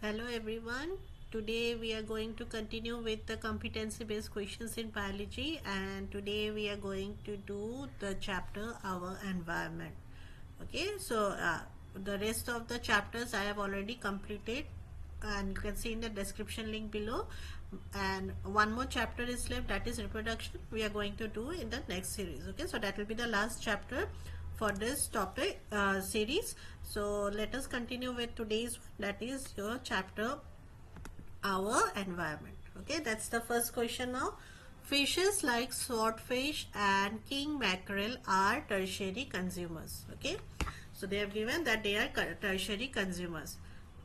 Hello everyone. Today we are going to continue with the competency based questions in biology, and today we are going to do the chapter Our Environment. Okay, so the rest of the chapters I have already completed, and you can see in the description link below, and one more chapter is left, that is reproduction. We are going to do in the next series. Okay, so that will be the last chapter for this topic series. So let us continue with today's one, that is your chapter Our Environment. Okay, that's the first question now. Fishes like swordfish and king mackerel are tertiary consumers. Okay, so they have given that they are tertiary consumers.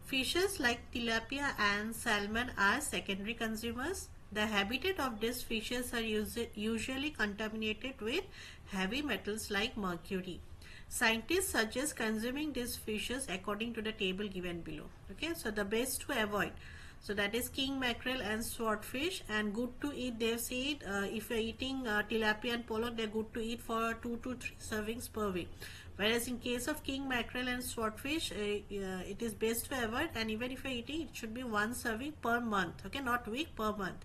Fishes like tilapia and salmon are secondary consumers. The habitat of these fishes are usually contaminated with heavy metals like mercury. Scientists suggest consuming these fishes according to the table given below. Okay, so the best to avoid. So that is king mackerel and swordfish, and good to eat. They have said if you are eating tilapia and pollock, they are good to eat for 2 to 3 servings per week. Whereas in case of king mackerel and swordfish, it is best to avoid, and even if you are eating, it should be 1 serving per month. Okay, not week, per month.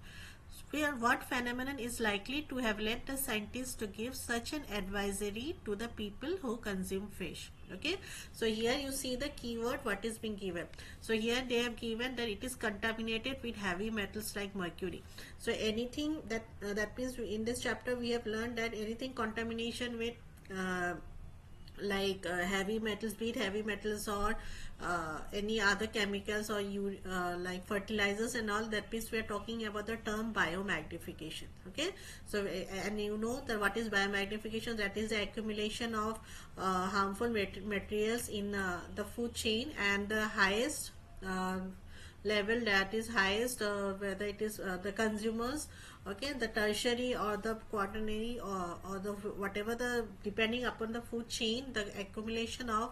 What phenomenon is likely to have led the scientists to give such an advisory to the people who consume fish? Okay, so here you see the keyword what is being given. So here they have given that it is contaminated with heavy metals like mercury. So anything that means in this chapter we have learned that anything contamination with heavy metals, be it heavy metals or any other chemicals or like fertilizers and all, that means we are talking about the term biomagnification. Okay, so and you know that what is biomagnification? That is the accumulation of harmful materials in the food chain, and the highest level, that is highest, whether it is the consumers, okay, the tertiary or the quaternary, or the whatever, the depending upon the food chain, the accumulation of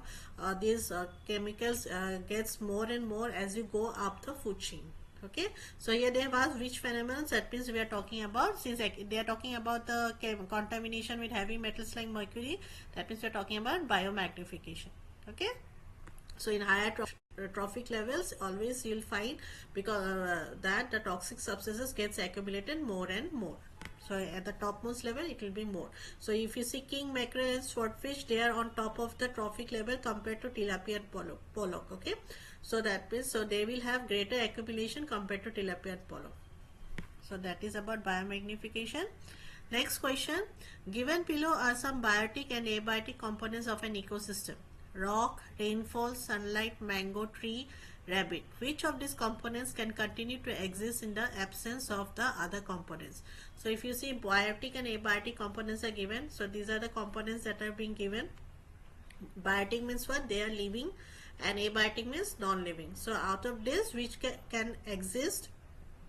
these chemicals gets more and more as you go up the food chain. Okay, so here they have asked which phenomena. That means we are talking about, since they are talking about the contamination with heavy metals like mercury, that means we are talking about biomagnification. Okay, so in higher trophic levels, always you'll find, because that the toxic substances gets accumulated more and more. So at the topmost level it will be more. So if you see king mackerel and swordfish, they are on top of the trophic level compared to tilapia and pollock. Okay, so that means, so they will have greater accumulation compared to tilapia and pollock. So that is about biomagnification. Next question, given below are some biotic and abiotic components of an ecosystem: rock, rainfall, sunlight, mango tree, rabbit. Which of these components can continue to exist in the absence of the other components? So if you see biotic and abiotic components are given, so these are the components that are being given. Biotic means what? They are living, and abiotic means non-living. So out of this, which can exist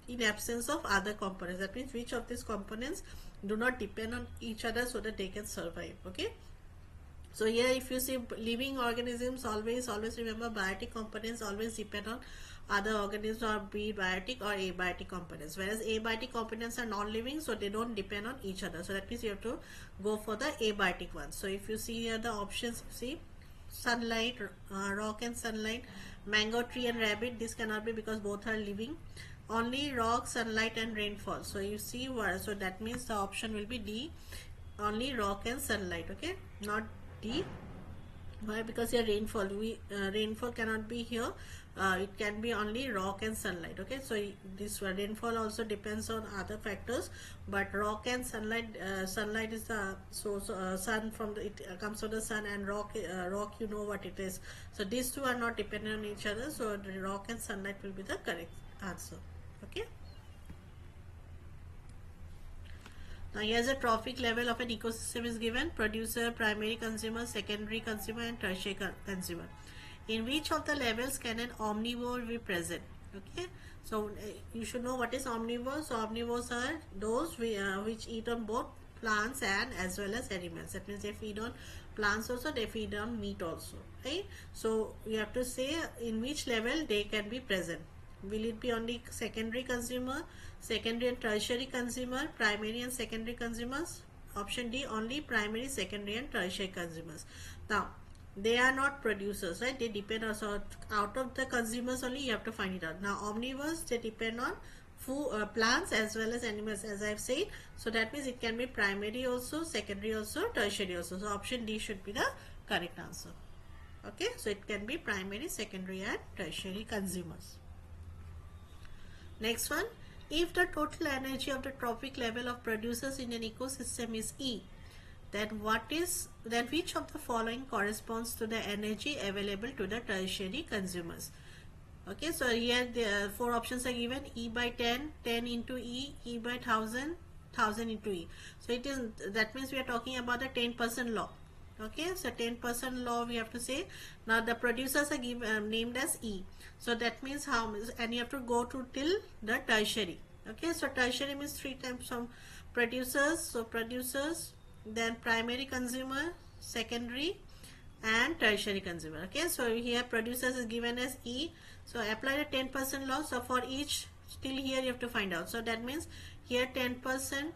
in absence of other components? That means which of these components do not depend on each other so that they can survive. Okay, so here if you see living organisms, always remember biotic components always depend on other organisms, or be biotic or abiotic components, whereas abiotic components are non-living, so they don't depend on each other. So that means you have to go for the abiotic ones. So if you see here the options, see sunlight, rock and sunlight, mango tree and rabbit, this cannot be because both are living. Only rock, sunlight and rainfall. So you see what, so that means the option will be D, only rock and sunlight. Okay, not D. Why? Because here rainfall, rainfall cannot be here. It can be only rock and sunlight. Okay, so this rainfall also depends on other factors, but rock and sunlight, sunlight is the source. Sun from the, it comes from the sun, and rock, rock you know what it is. So these two are not dependent on each other. So the rock and sunlight will be the correct answer. Okay. Now here's a trophic level of an ecosystem is given: producer, primary consumer, secondary consumer, and tertiary consumer. In which of the levels can an omnivore be present? Okay, so you should know what is omnivore. So omnivores are those which eat on both plants and as well as animals. That means they feed on plants also, they feed on meat also, right? So you have to say in which level they can be present. Will it be only secondary consumer, secondary and tertiary consumer, primary and secondary consumers? Option D, only primary, secondary and tertiary consumers. Now they are not producers, right? They depend also out of the consumers only. You have to find it out. Now omnivores, they depend on food, plants as well as animals, as I've said. So that means it can be primary also, secondary also, tertiary also. So option D should be the correct answer. Okay, so it can be primary, secondary and tertiary consumers. Next one, if the total energy of the trophic level of producers in an ecosystem is E, then which of the following corresponds to the energy available to the tertiary consumers? Okay, so here the four options are given: E by 10, 10 into E, E by 1000, 1000 into E. So it is, that means we are talking about the 10% law. Okay, so 10% law we have to say. Now the producers are named as E. So that means how much, and you have to go to till the tertiary. Okay, so tertiary means 3 times from producers. So producers, then primary consumer, secondary and tertiary consumer. Okay, so here producers is given as E. So apply the 10% law. So for each, still here you have to find out. So that means here 10%,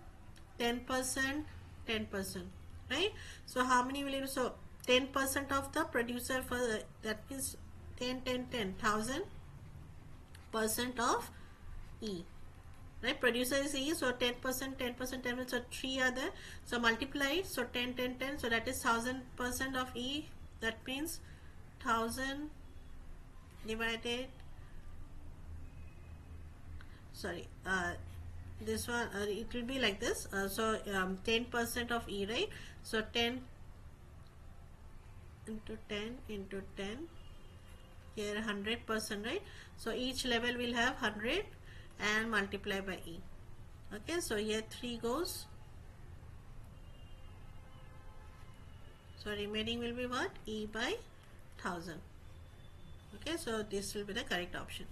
10%, 10%, right? So how many will you, so 10% of the producer, for that means 10, 10, 10, 1000% of E, right? Producer is E, so 10%, 10%, 10%, so 3 are there. So multiply it, so 10, 10, 10, so that is 1000% of E. That means 1000 divided, sorry, this one, it will be like this. So 10% of E, right? So 10 into 10 into 10, here 100%, right? So each level will have 100 and multiply by E. Okay, so here 3 goes. So remaining will be what? E by 1000. Okay, so this will be the correct option.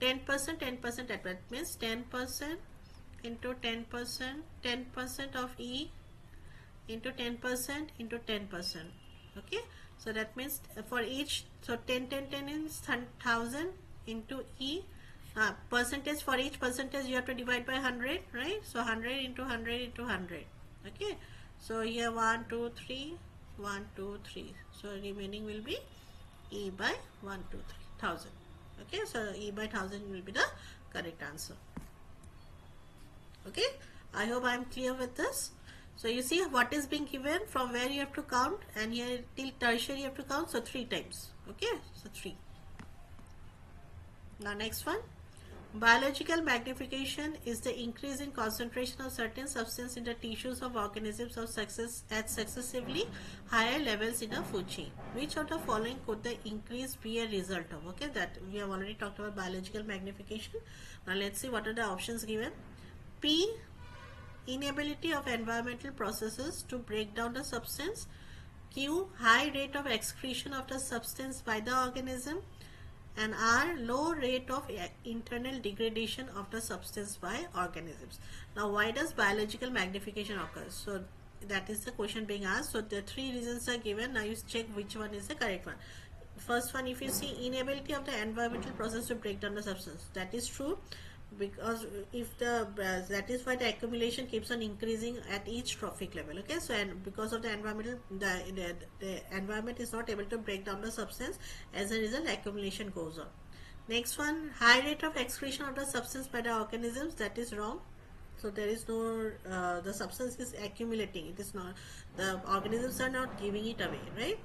10%, 10%, that means 10% into 10%, 10% of E into 10% into 10%. Okay, so that means for each, so 10, 10, 10 is 1000 into E. Percentage, for each percentage you have to divide by 100, right? So 100 into 100 into 100. Okay, so here 1, 2, 3, 1, 2, 3. So remaining will be E by 1, 2, 3, 1000. Okay, so E by 1000 will be the correct answer. Okay, I hope I am clear with this. So you see what is being given, from where you have to count, and here till tertiary you have to count, so 3 times. Okay, so 3. Now next one, biological magnification is the increase in concentration of certain substance in the tissues of organisms of at successively higher levels in a food chain. Which of the following could the increase be a result of? Okay, that we have already talked about biological magnification. Now let's see what are the options given. P, inability of environmental processes to break down the substance. Q, high rate of excretion of the substance by the organism. And R, low rate of internal degradation of the substance by organisms. Now why does biological magnification occur? So that is the question being asked. So the 3 reasons are given. Now you check which one is the correct one. First one, if you see inability of the environmental process to break down the substance, that is true, because if the that is why the accumulation keeps on increasing at each trophic level. Okay, so and because of the environmental, the environment is not able to break down the substance, as a result accumulation goes on. Next one, high rate of excretion of the substance by the organisms, that is wrong. So there is no, the substance is accumulating, it is not, the organisms are not giving it away, right?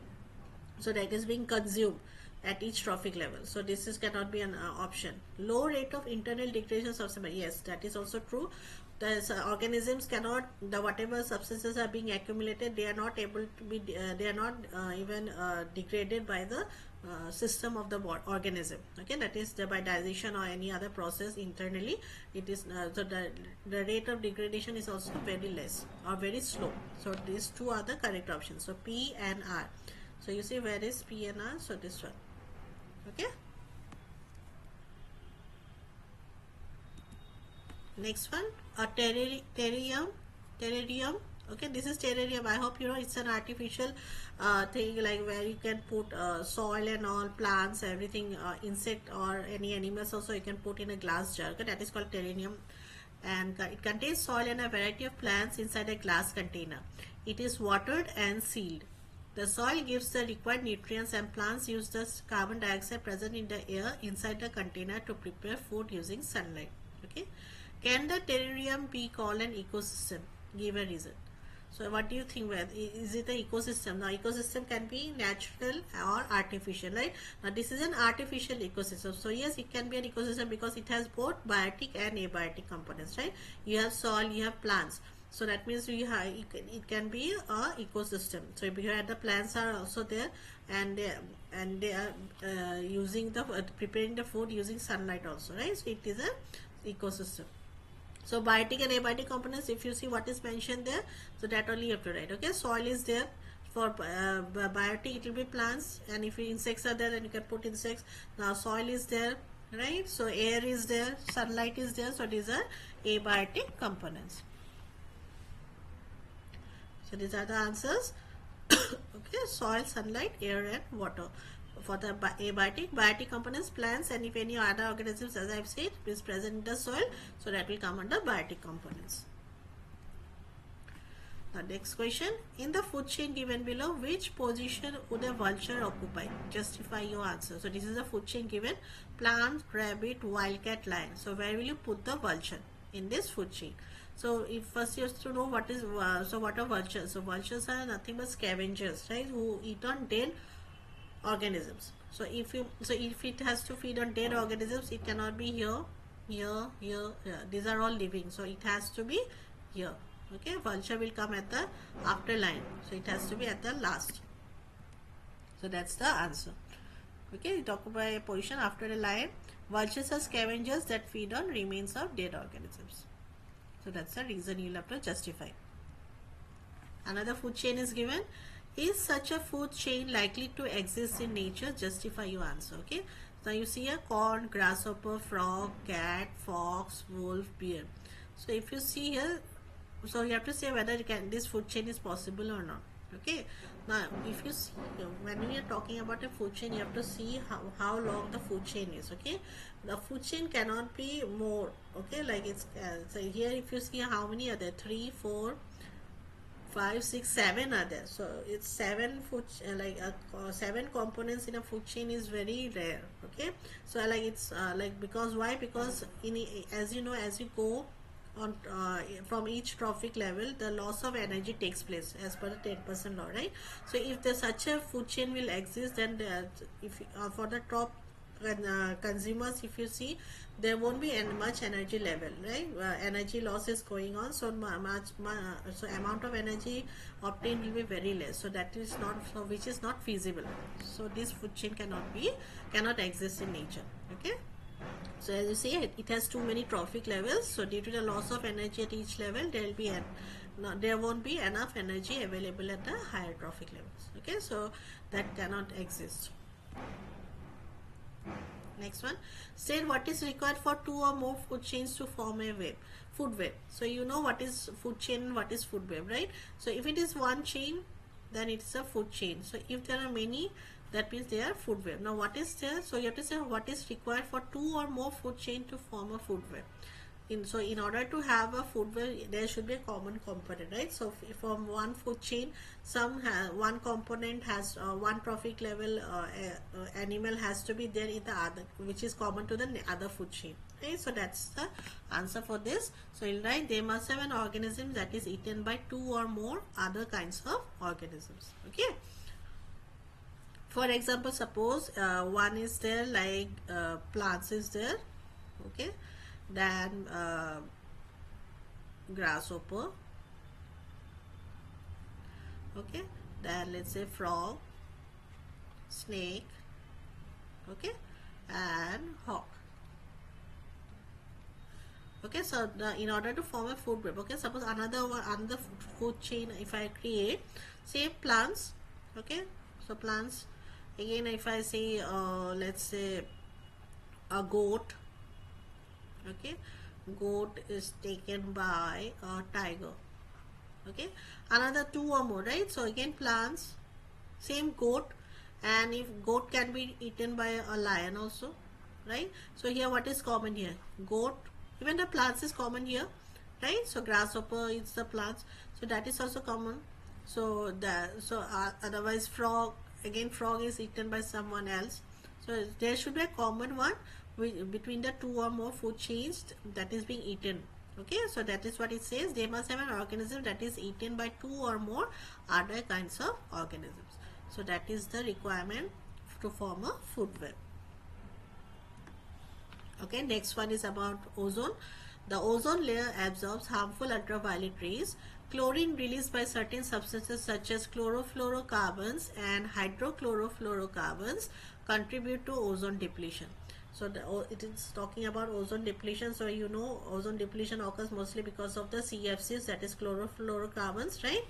So that is being consumed at each trophic level. So this is cannot be an option. Low rate of internal degradation of substance, yes, that is also true. The organisms cannot, the whatever substances are being accumulated, they are not able to be, they are not even degraded by the system of the organism. Okay, that is by digestion or any other process internally. It is so the rate of degradation is also very less or very slow. So these 2 are the correct options. So P and R. So you see where is P and R? So this one. Okay. Next one, a terrarium. Okay, this is terrarium. I hope you know it's an artificial thing, like where you can put soil and all, plants, everything, insect or any animals also you can put in a glass jar. Okay, that is called terrarium, and it contains soil and a variety of plants inside a glass container. It is watered and sealed. The soil gives the required nutrients and plants use the carbon dioxide present in the air inside the container to prepare food using sunlight. Okay. Can the terrarium be called an ecosystem? Give a reason. So what do you think? Is it an ecosystem? Now ecosystem can be natural or artificial, right? Now this is an artificial ecosystem. So yes, it can be an ecosystem because it has both biotic and abiotic components, right? You have soil, you have plants. So that means it can be a ecosystem. So if you have the plants are also there, and they are using the preparing the food using sunlight also, right? So it is an ecosystem. So biotic and abiotic components, if you see what is mentioned there, so that only you have to write. Okay, soil is there. For biotic, it will be plants, and if insects are there, then you can put insects. Now soil is there, right? So air is there, sunlight is there. So these are abiotic components. So these are the answers. Okay, soil, sunlight, air, and water. For the biotic components, plants, and if any other organisms, as I've said, is present in the soil, so that will come under biotic components. Now next question, in the food chain given below, which position would a vulture occupy? Justify your answer. So this is the food chain given: plant, rabbit, wildcat, lion. So where will you put the vulture in this food chain? So if first you have to know what is so what are vultures. So vultures are nothing but scavengers, right, who eat on dead organisms. So if it has to feed on dead organisms, it cannot be here. These are all living, so it has to be here. Okay, vulture will come at the after line, so it has to be at the last. So that's the answer. Okay, it occupy a position after a line. Vultures are scavengers that feed on remains of dead organisms. So that's the reason you'll have to justify. Another food chain is given. Is such a food chain likely to exist in nature? Justify your answer. Okay. Now you see a corn, grasshopper, frog, cat, fox, wolf, bear. So if you see here, so you have to say whether this food chain is possible or not. Okay. Now if you see, when we are talking about a food chain, you have to see how long the food chain is. Okay. The food chain cannot be more. Okay. Like it's so here if you see how many are there, 3, 4, 5, 6, 7 are there. So it's 7 food like 7 components in a food chain is very rare. Okay, so like it's like because why? Because as you know, as you go on from each trophic level, the loss of energy takes place as per the 10% law, right? So if there's such a food chain will exist, then if for the top consumers, if you see, there won't be much energy level, right? Energy loss is going on, so so amount of energy obtained will be very less. So that is not, so which is not feasible. So this food chain cannot exist in nature. Okay. So as you see, it has too many trophic levels. So due to the loss of energy at each level, there won't be enough energy available at the higher trophic levels. Okay, so that cannot exist. Next one, state what is required for 2 or more food chains to form a food web. So you know what is food chain and what is food web, right? So if it is one chain, then it's a food chain. So if there are many, that means they are food web. Now what is there? So you have to say what is required for 2 or more food chain to form a food web. So in order to have a food web, there should be a common component, right? So from one food chain, one component has one trophic level animal has to be there in the other, which is common to the other food chain. Okay, so that's the answer for this. So you'll write they must have an organism that is eaten by 2 or more other kinds of organisms. Okay. For example, suppose one is there, like plants is there. Okay. Then grasshopper. Okay, then let's say frog, snake, okay, and hawk. Okay, so in order to form a food web, okay, suppose another food chain, if I create, say plants. Okay, so plants, again if I say let's say a goat. Okay, goat is taken by a tiger. Okay, another 2 or more, right? So again plants, same goat, and if goat can be eaten by a lion also, right? So here what is common here? Goat, even the plants is common here, right? So grasshopper is the plants, so that is also common. So otherwise frog, again frog is eaten by someone else. So there should be a common one between the two or more food chains that is being eaten. Okay, so that is what it says. They must have an organism that is eaten by two or more other kinds of organisms. So that is the requirement to form a food web. Okay, next one is about ozone. The ozone layer absorbs harmful ultraviolet rays. Chlorine released by certain substances such as chlorofluorocarbons and hydrochlorofluorocarbons contribute to ozone depletion. So it is talking about ozone depletion. So you know ozone depletion occurs mostly because of the CFCs, that is chlorofluorocarbons, right?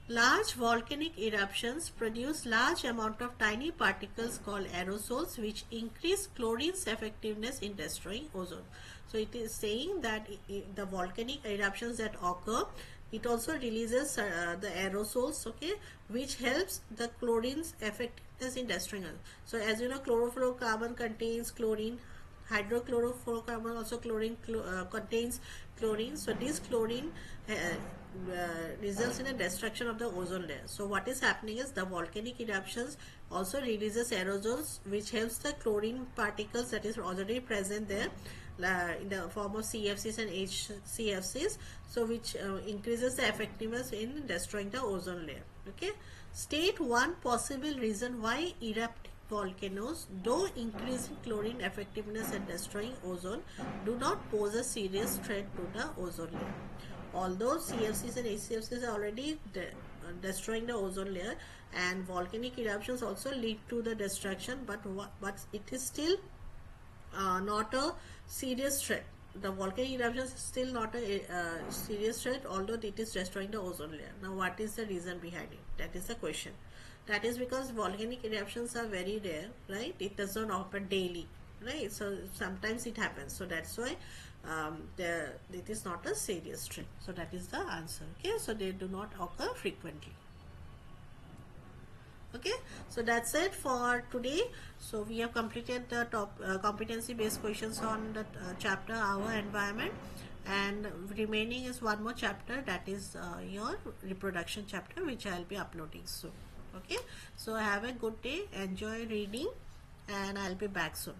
Large volcanic eruptions produce large amount of tiny particles called aerosols, which increase chlorine's effectiveness in destroying ozone. So it is saying that the volcanic eruptions that occur, it also releases the aerosols, okay, which helps the chlorine's effectiveness in destroying ozone. So as you know, chlorofluorocarbon contains chlorine. Hydrochlorofluorocarbon also contains chlorine. So this chlorine results in a destruction of the ozone layer. So what is happening is the volcanic eruptions also releases aerosols, which helps the chlorine particles that is already present there in the form of CFCs and HCFCs, so which increases the effectiveness in destroying the ozone layer. Okay, state one possible reason why erupting volcanoes, though increasing chlorine effectiveness and destroying ozone, do not pose a serious threat to the ozone layer. Although CFCs and HCFCs are already destroying the ozone layer, and volcanic eruptions also lead to the destruction, but it is still not a serious threat. The volcanic eruptions is still not a serious threat, although it is destroying the ozone layer. Now what is the reason behind it? That is the question. That is because volcanic eruptions are very rare, right? It does not happen daily, right? So sometimes it happens. So that's why it is not a serious threat. So that is the answer. Okay, so they do not occur frequently. Okay, so that's it for today. So we have completed the competency based questions on the chapter our environment, and remaining is one more chapter, that is your reproduction chapter, which I'll be uploading soon. Okay, so have a good day, enjoy reading, and I'll be back soon.